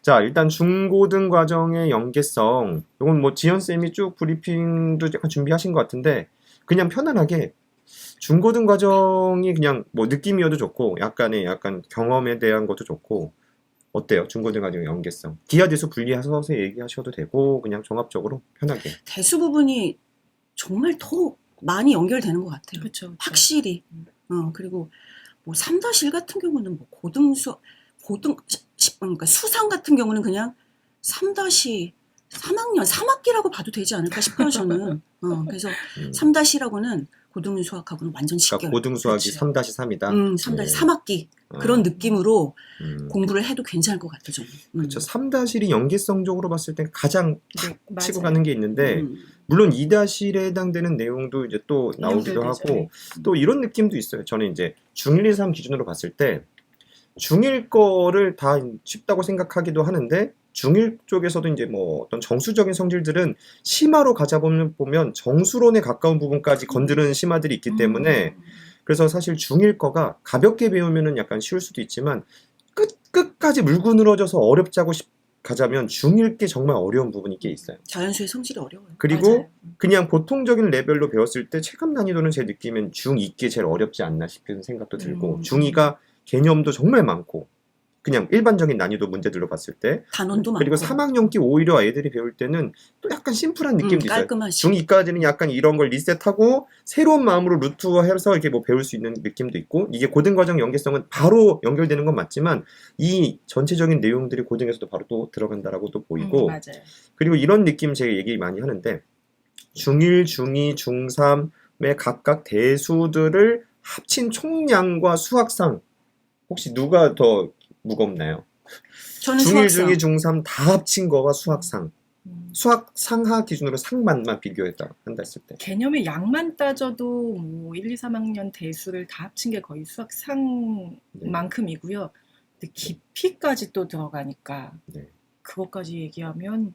자, 일단 중고등 과정의 연계성. 이건 뭐 지연쌤이 쭉 브리핑도 약간 준비하신 것 같은데, 그냥 편안하게 중고등 과정이 그냥 뭐 느낌이어도 좋고, 약간 경험에 대한 것도 좋고, 어때요? 중고등 과정의 연계성. 기하대수 분리해서 얘기하셔도 되고, 그냥 종합적으로 편하게. 대수 부분이 정말 더 많이 연결되는 것 같아요. 그쵸. 확실히. 그리고 뭐 3-1 같은 경우는 뭐 그러니까 수상 같은 경우는 그냥 3-3학년 3학기라고 봐도 되지 않을까 싶어요, 저는. 그래서 3-1하고는 고등 수학하고는 완전 그러니까 직결. 고등 수학이 그치. 3-3이다. 3-3학기 그런 느낌으로 공부를 해도 괜찮을 것 같아요, 저는. 그렇죠. 3-1이 연계성적으로 봤을 때 가장 네, 치고 맞아요. 가는 게 있는데, 물론 2-1에 해당되는 내용도 이제 또 나오기도 연결되죠. 하고, 또 이런 느낌도 있어요. 저는 이제 중1, 2, 3 기준으로 봤을 때, 중1 거를 다 쉽다고 생각하기도 하는데, 중1 쪽에서도 이제 뭐 어떤 정수적인 성질들은 심화로 보면 정수론에 가까운 부분까지 건드는 심화들이 있기 때문에, 그래서 사실 중1 거가 가볍게 배우면은 약간 쉬울 수도 있지만, 끝까지 물고 늘어져서 어렵자고 가자면 중1 게 정말 어려운 부분이 꽤 있어요. 자연수의 성질이 어려워요. 그리고 맞아요. 그냥 보통적인 레벨로 배웠을 때 체감 난이도는 제 느낌엔 중2 게 제일 어렵지 않나 싶은 생각도 들고, 중2가 개념도 정말 많고, 그냥 일반적인 난이도 문제들로 봤을 때, 단원도 그리고 많고. 3학년기 오히려 애들이 배울 때는 또 약간 심플한 느낌도 있어요. 깔끔하지. 중2까지는 약간 이런 걸 리셋하고 새로운 마음으로 루트해서 이렇게 뭐 배울 수 있는 느낌도 있고, 이게 고등과정 연계성은 바로 연결되는 건 맞지만 이 전체적인 내용들이 고등에서도 바로 또 들어간다라고 또 보이고, 맞아요. 그리고 이런 느낌 제가 얘기 많이 하는데, 중1, 중2, 중3의 각각 대수들을 합친 총량과 수학상, 혹시 누가 더 무겁나요? 저는 중1, 수학상. 중2, 중3 다 합친 거가 수학상. 수학상하 기준으로 상만만 비교했다 한다 했을 때. 개념의 양만 따져도 뭐 1, 2, 3학년 대수를 다 합친 게 거의 수학상만큼이고요. 근데 깊이까지 또 들어가니까 네. 그것까지 얘기하면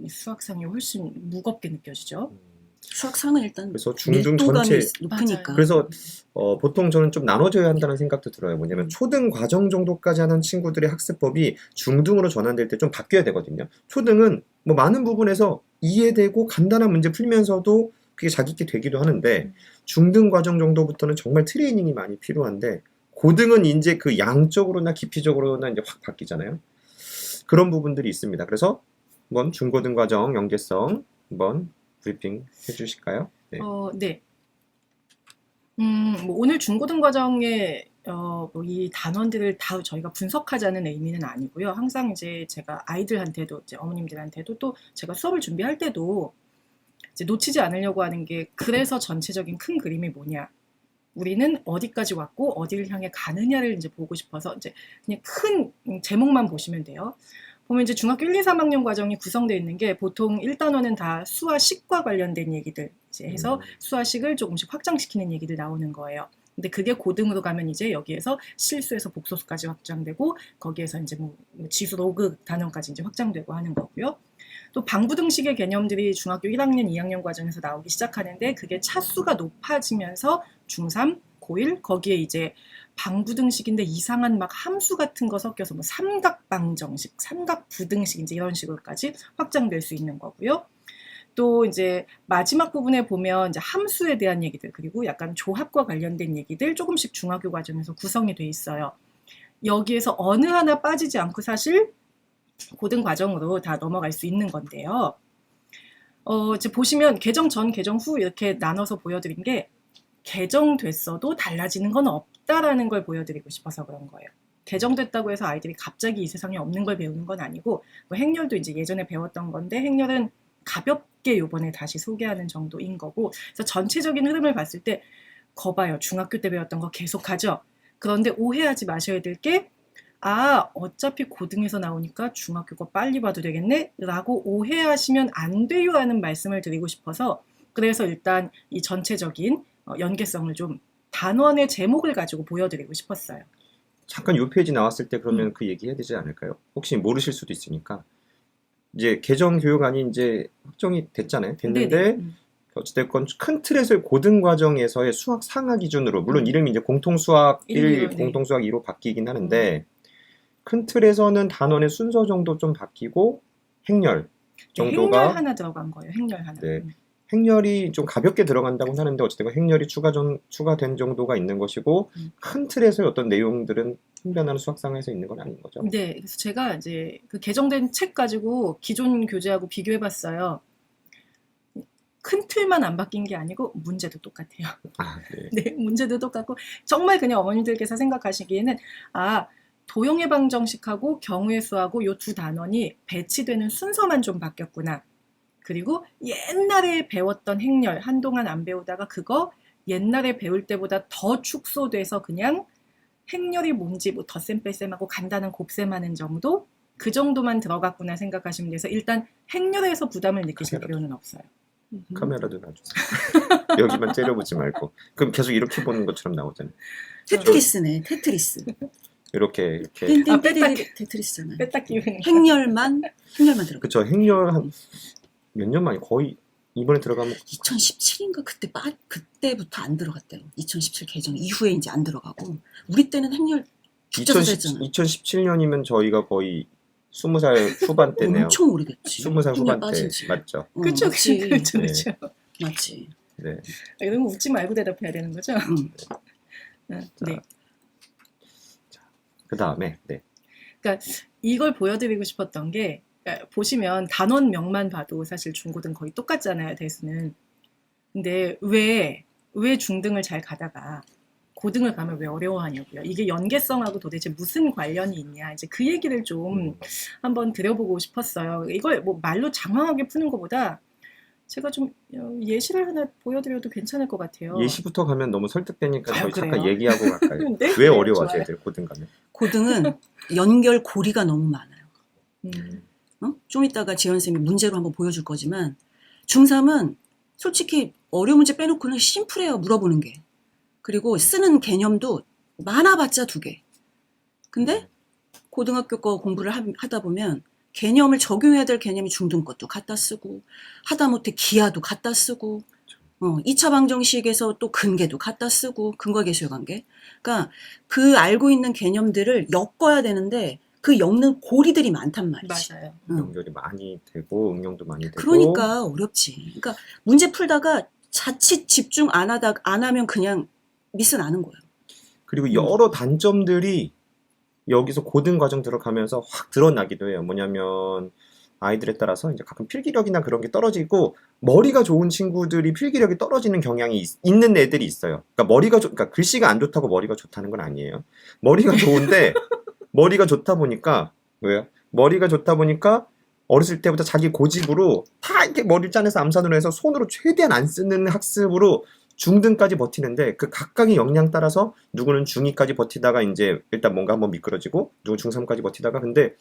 수학상이 훨씬 무겁게 느껴지죠. 수학상은 일단 그래서 중등 밀도감이 전체, 높으니까. 그래서 보통 저는 좀 나눠줘야 한다는 생각도 들어요. 뭐냐면 초등 과정 정도까지 하는 친구들의 학습법이 중등으로 전환될 때 좀 바뀌어야 되거든요. 초등은 뭐 많은 부분에서 이해되고 간단한 문제 풀면서도 그게 자기게 되기도 하는데, 중등 과정 정도부터는 정말 트레이닝이 많이 필요한데, 고등은 이제 그 양적으로나 깊이적으로나 이제 확 바뀌잖아요. 그런 부분들이 있습니다. 그래서 한번 중고등 과정 연계성 한번 브리핑 해주실까요? 네. 네. 뭐 오늘 중고등 과정에 뭐이 단원들을 다 저희가 분석하자는 의미는 아니고요. 항상 이제 제가 아이들한테도 이제 어머님들한테도 또 제가 수업을 준비할 때도 이제 놓치지 않으려고 하는 게, 그래서 전체적인 큰 그림이 뭐냐, 우리는 어디까지 왔고 어디를 향해 가느냐를 이제 보고 싶어서 이제 그냥 큰 제목만 보시면 돼요. 보면 이제 중학교 1, 2, 3학년 과정이 구성되어 있는 게 보통 1단원은 다 수화식과 관련된 얘기들 이제 해서 수화식을 조금씩 확장시키는 얘기들 나오는 거예요. 근데 그게 고등으로 가면 이제 여기에서 실수에서 복소수까지 확장되고, 거기에서 이제 뭐 지수 로그 단원까지 이제 확장되고 하는 거고요. 또 방부등식의 개념들이 중학교 1학년, 2학년 과정에서 나오기 시작하는데, 그게 차수가 높아지면서 중3, 고1 거기에 이제 방부등식인데 이상한 막 함수 같은 거 섞여서 뭐 삼각방정식, 삼각부등식 이제 이런 식으로까지 확장될 수 있는 거고요. 또 이제 마지막 부분에 보면 이제 함수에 대한 얘기들, 그리고 약간 조합과 관련된 얘기들 조금씩 중학교 과정에서 구성이 돼 있어요. 여기에서 어느 하나 빠지지 않고 사실 고등 과정으로 다 넘어갈 수 있는 건데요. 이제 보시면 개정 전, 개정 후 이렇게 나눠서 보여드린 게, 개정됐어도 달라지는 건 없다라는 걸 보여드리고 싶어서 그런 거예요. 개정됐다고 해서 아이들이 갑자기 이 세상에 없는 걸 배우는 건 아니고, 뭐 행렬도 이제 예전에 배웠던 건데 행렬은 가볍게 요번에 다시 소개하는 정도인 거고, 그래서 전체적인 흐름을 봤을 때 거봐요. 중학교 때 배웠던 거 계속하죠. 그런데 오해하지 마셔야 될 게, 어차피 고등에서 나오니까 중학교 거 빨리 봐도 되겠네? 라고 오해하시면 안 돼요 하는 말씀을 드리고 싶어서, 그래서 일단 이 전체적인 연계성을 좀 단원의 제목을 가지고 보여드리고 싶었어요. 잠깐 요 페이지 나왔을 때 그러면 그 얘기 해야 되지 않을까요? 혹시 모르실 수도 있으니까. 이제 개정 교육안이 이제 확정이 됐잖아요. 됐는데, 어찌됐건 큰 틀에서 고등 과정에서의 수학 상하 기준으로, 물론 이름이 이제 공통수학 1, 1, 2로, 네. 공통수학 2로 바뀌긴 하는데, 큰 틀에서는 단원의 순서 정도 좀 바뀌고 행렬 정도가 행렬 하나 들어간 거예요. 행렬 하나. 네. 행렬이 좀 가볍게 들어간다고 하는데 어쨌든 행렬이 추가된 정도가 있는 것이고 큰 틀에서 어떤 내용들은 흉변하는 수학상에서 있는 건 아닌 거죠. 네, 그래서 제가 이제 그 개정된 책 가지고 기존 교재하고 비교해봤어요. 큰 틀만 안 바뀐 게 아니고 문제도 똑같아요. 아, 네. 네, 문제도 똑같고 정말 그냥 어머님들께서 생각하시기에는 도형의 방정식하고 경우의 수하고 요 두 단원이 배치되는 순서만 좀 바뀌었구나. 그리고 옛날에 배웠던 행렬 한동안 안 배우다가 그거 옛날에 배울 때보다 더 축소돼서 그냥 행렬이 뭔지 뭐 덧셈 뺄셈하고 간단한 곱셈하는 정도 그 정도만 들어갔구나 생각하시면 돼서 일단 행렬에서 부담을 느끼실 필요는 없어요. 카메라도 놔주세요. 여기만 째려보지 말고. 그럼 계속 이렇게 보는 것처럼 나오잖아요. 테트리스네, 테트리스. 이렇게 띵띵띵띵 테트리스잖아요. 뺐다 끼우는 거. 행렬만 들어. 그쵸. 행렬 한 몇 년 만에 거의 이번에 들어가면 2017인가 그때부터 안 들어갔대요. 2017 개정 이후에 이제 안 들어가고 우리 때는 행렬 죽자서 했잖아. 2017년이면 저희가 거의 20살 후반 때네요. 엄청 오래됐지. 20살 후반 때 빠진 지. 맞죠? 그쵸, 맞지. 그쵸, 네. 그쵸. 맞지. 네. 이러면 웃지 말고 대답해야 되는 거죠? 네. 그 다음에 네. 이걸 보여드리고 싶었던 게 그러니까 보시면 단원명만 봐도 사실 중고등 거의 똑같잖아요, 대수는. 근데 왜 중등을 잘 가다가 고등을 가면 왜 어려워하냐고요. 이게 연계성하고 도대체 무슨 관련이 있냐. 이제 그 얘기를 좀 한번 드려보고 싶었어요. 이걸 뭐 말로 장황하게 푸는 것보다 제가 좀 예시를 하나 보여드려도 괜찮을 것 같아요. 예시부터 가면 너무 설득되니까 저희 그래요? 잠깐 얘기하고 갈까요? 네? 왜 네, 어려워하죠, 좋아요. 애들 고등 가면? 고등은 연결 고리가 너무 많아요. 음. 좀 이따가 지연 쌤이 문제로 한번 보여줄 거지만 중3은 솔직히 어려운 문제 빼놓고는 심플해요. 물어보는 게. 그리고 쓰는 개념도 많아봤자 2개. 근데 고등학교 거 공부를 하다 보면 개념을 적용해야 될 개념이 중등 것도 갖다 쓰고 하다못해 기하도 갖다 쓰고 2차 방정식에서 또 근계도 갖다 쓰고 근과계수의 관계. 그러니까 그 알고 있는 개념들을 엮어야 되는데 그 엮는 고리들이 많단 말이지. 맞아요. 연결이 많이 되고 응용도 많이 되고 그러니까 어렵지. 그러니까 문제 풀다가 자칫 집중 안 하면 그냥 미스 나는 거예요. 그리고 여러 단점들이 여기서 고등 과정 들어가면서 확 드러나기도 해요. 뭐냐면 아이들에 따라서 이제 가끔 필기력이나 그런 게 떨어지고 머리가 좋은 친구들이 필기력이 떨어지는 경향이 있는 애들이 있어요. 그러니까 그러니까 글씨가 안 좋다고 머리가 좋다는 건 아니에요. 머리가 좋은데 머리가 좋다 보니까 왜요? 머리가 좋다 보니까 어렸을 때부터 자기 고집으로 다 이렇게 머리를 짜내서 암산으로 해서 손으로 최대한 안 쓰는 학습으로 중등까지 버티는데 그 각각의 역량 따라서 누구는 중2까지 버티다가 이제 일단 뭔가 한번 미끄러지고 누구는 중3까지 버티다가 근데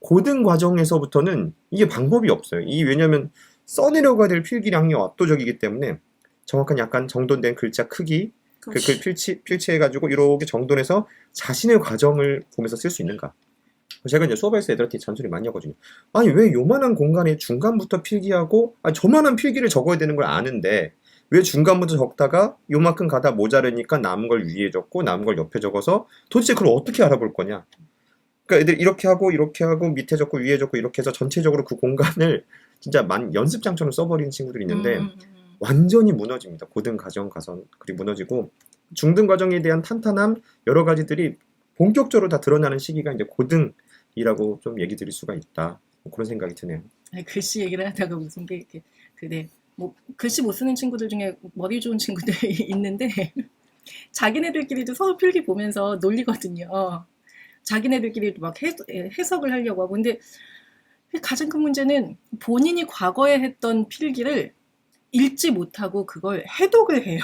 고등 과정에서부터는 이게 방법이 없어요. 왜냐면 써내려가야 될 필기량이 압도적이기 때문에 정확한 약간 정돈된 글자 크기 그걸 필치해가지고 이렇게 정돈해서 자신의 과정을 보면서 쓸 수 있는가. 제가 이제 수업에서 애들한테 잔소리 많이 하거든요. 아니 왜 요만한 공간에 중간부터 필기하고 저만한 필기를 적어야 되는 걸 아는데 왜 중간부터 적다가 요만큼 가다 모자르니까 남은 걸 위에 적고 남은 걸 옆에 적어서 도대체 그걸 어떻게 알아볼 거냐. 그러니까 애들 이렇게 하고 밑에 적고 위에 적고 이렇게 해서 전체적으로 그 공간을 진짜 연습장처럼 써버리는 친구들이 있는데 완전히 무너집니다. 고등 과정 가서 그리고 무너지고 중등 과정에 대한 탄탄함 여러 가지들이 본격적으로 다 드러나는 시기가 이제 고등이라고 좀 얘기 드릴 수가 있다. 그런 생각이 드네요. 아니, 글씨 얘기를 하다가 무슨 게 이렇게 뭐 글씨 못 쓰는 친구들 중에 머리 좋은 친구들이 있는데 자기네들끼리도 서로 필기 보면서 놀리거든요. 자기네들끼리도 막 해석을 하려고 하고 근데 가장 큰 문제는 본인이 과거에 했던 필기를 읽지 못하고 그걸 해독을 해요.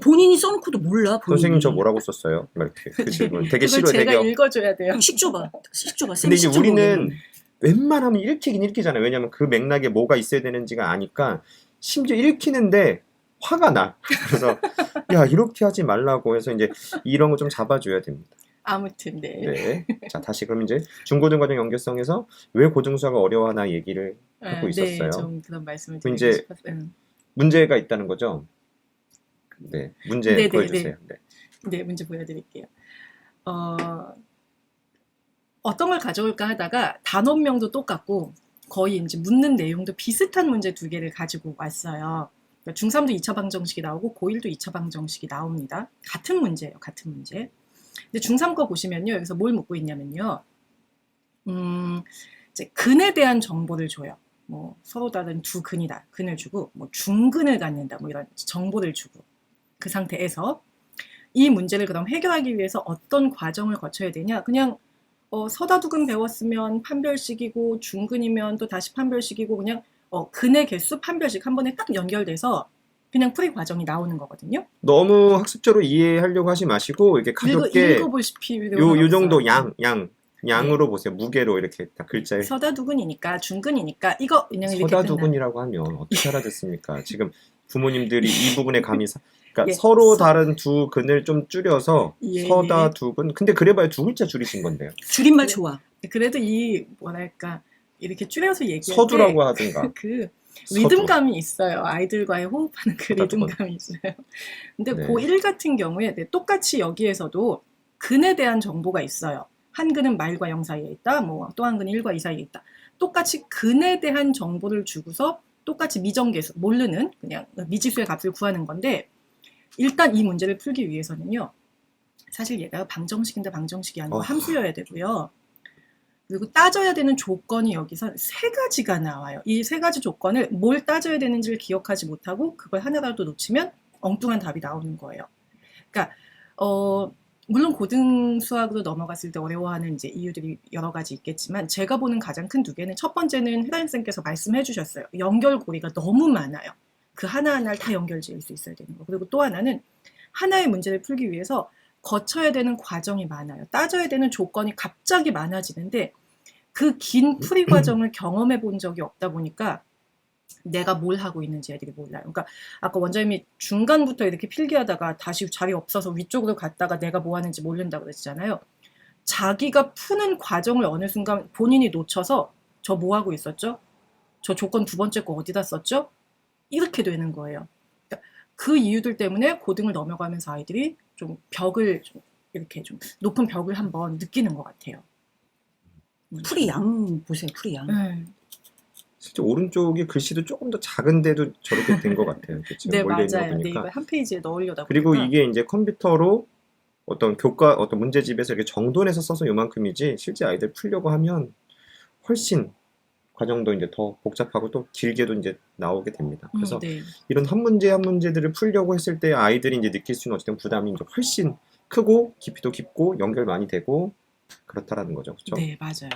본인이 써놓고도 몰라. 본인이. 선생님 저 뭐라고 썼어요? 막 이렇게 그 질문 되게 그걸 싫어요. 제가 되게 읽어줘야 돼요. 식 줘봐. 근데 이제 우리는 웬만하면 읽히긴 읽히잖아요. 왜냐면 그 맥락에 뭐가 있어야 되는지가 아니까 심지어 읽히는데 화가 나. 그래서 야 이렇게 하지 말라고 해서 이제 이런 거 좀 잡아줘야 됩니다. 아무튼 네. 네. 자 다시 그럼 이제 중고등 과정 연계성에서 왜 고등수학을 어려워하나 얘기를 하고 있었어요. 네, 좀 그런 말씀을 그럼 드리고 이제 싶었어요. 문제가 있다는 거죠. 네, 문제 네, 네, 보여주세요. 네. 네, 문제 보여드릴게요. 어떤 걸 가져올까 하다가 단원명도 똑같고 거의 이제 묻는 내용도 비슷한 문제 두 개를 가지고 왔어요. 그러니까 중3도 2차 방정식이 나오고 고1도 2차 방정식이 나옵니다. 같은 문제예요. 같은 문제. 근데 중3 거 보시면요. 여기서 뭘 묻고 있냐면요. 이제 근에 대한 정보를 줘요. 뭐 서로 다른 두 근이다. 근을 주고 뭐 중근을 갖는다. 뭐 이런 정보를 주고 그 상태에서 이 문제를 그럼 해결하기 위해서 어떤 과정을 거쳐야 되냐? 그냥 서다두근 배웠으면 판별식이고 중근이면 또 다시 판별식이고 그냥 근의 개수 판별식 한 번에 딱 연결돼서 그냥 풀이 과정이 나오는 거거든요. 너무 학습적으로 이해하려고 하시 마시고 이렇게 가볍게 읽어볼 필요는 요 정도 없어요. 양으로 보세요. 무게로 이렇게 딱 글자에 서다두근이니까 중근이니까 이거 그냥 이렇게 끝나. 서다두근이라고 하면 어떻게 알아듣습니까? 지금 부모님들이 이 부분에 감이 그러니까 예, 서로 다른 두 근을 좀 줄여서 예, 서다두근. 근데 그래봐야 두 글자 줄이신 건데요. 줄임말 네. 좋아. 그래도 이 뭐랄까 이렇게 줄여서 얘기할 서두라고 하든가. 그 서두. 리듬감이 있어요. 아이들과의 호흡하는 그 서다두근. 리듬감이 있어요. 근데 네. 고1 같은 경우에 똑같이 여기에서도 근에 대한 정보가 있어요. 한 근은 말과 영 사이에 있다. 뭐 또 한 근은 1과 2 사이에 있다. 똑같이 근에 대한 정보를 주고서 똑같이 미정계수, 모르는 그냥 미지수의 값을 구하는 건데 일단 이 문제를 풀기 위해서는요. 사실 얘가 방정식인데 방정식이 아니고 함수여야 되고요. 그리고 따져야 되는 조건이 여기서 세 가지가 나와요. 이 세 가지 조건을 뭘 따져야 되는지를 기억하지 못하고 그걸 하나라도 놓치면 엉뚱한 답이 나오는 거예요. 그러니까 물론 고등 수학으로 넘어갔을 때 어려워하는 이제 이유들이 여러 가지 있겠지만 제가 보는 가장 큰 두 개는 첫 번째는 회장 쌤께서 말씀해 주셨어요. 연결고리가 너무 많아요. 그 하나하나를 다 연결 지을 수 있어야 되는 거. 그리고 또 하나는 하나의 문제를 풀기 위해서 거쳐야 되는 과정이 많아요. 따져야 되는 조건이 갑자기 많아지는데 그 긴 풀이 과정을 경험해 본 적이 없다 보니까 내가 뭘 하고 있는지 애들이 몰라요. 그러니까 아까 원장님이 중간부터 이렇게 필기하다가 다시 자리 없어서 위쪽으로 갔다가 내가 뭐 하는지 모른다고 그랬잖아요. 자기가 푸는 과정을 어느 순간 본인이 놓쳐서 저 뭐 하고 있었죠? 저 조건 두 번째 거 어디다 썼죠? 이렇게 되는 거예요. 그러니까 그 이유들 때문에 고등을 넘어가면서 아이들이 좀 벽을 좀 이렇게 좀 높은 벽을 한번 느끼는 것 같아요. 풀이 양 보세요. 풀이 양. 실제 오른쪽이 글씨도 조금 더 작은데도 저렇게 된 것 같아요. 지금 네, 몰려 있는 거 맞아요. 네, 보니까. 이거 한 페이지에 넣으려다 그리고 보니까. 이게 이제 컴퓨터로 어떤 문제집에서 이렇게 정돈해서 써서 요만큼이지 실제 아이들 풀려고 하면 훨씬 과정도 이제 더 복잡하고 또 길게도 이제 나오게 됩니다. 그래서 네. 이런 한 문제 한 문제들을 풀려고 했을 때 아이들이 이제 느낄 수 있는 어쨌든 부담이 이제 훨씬 크고 깊이도 깊고 연결 많이 되고 그렇다라는 거죠. 그렇죠? 네, 맞아요.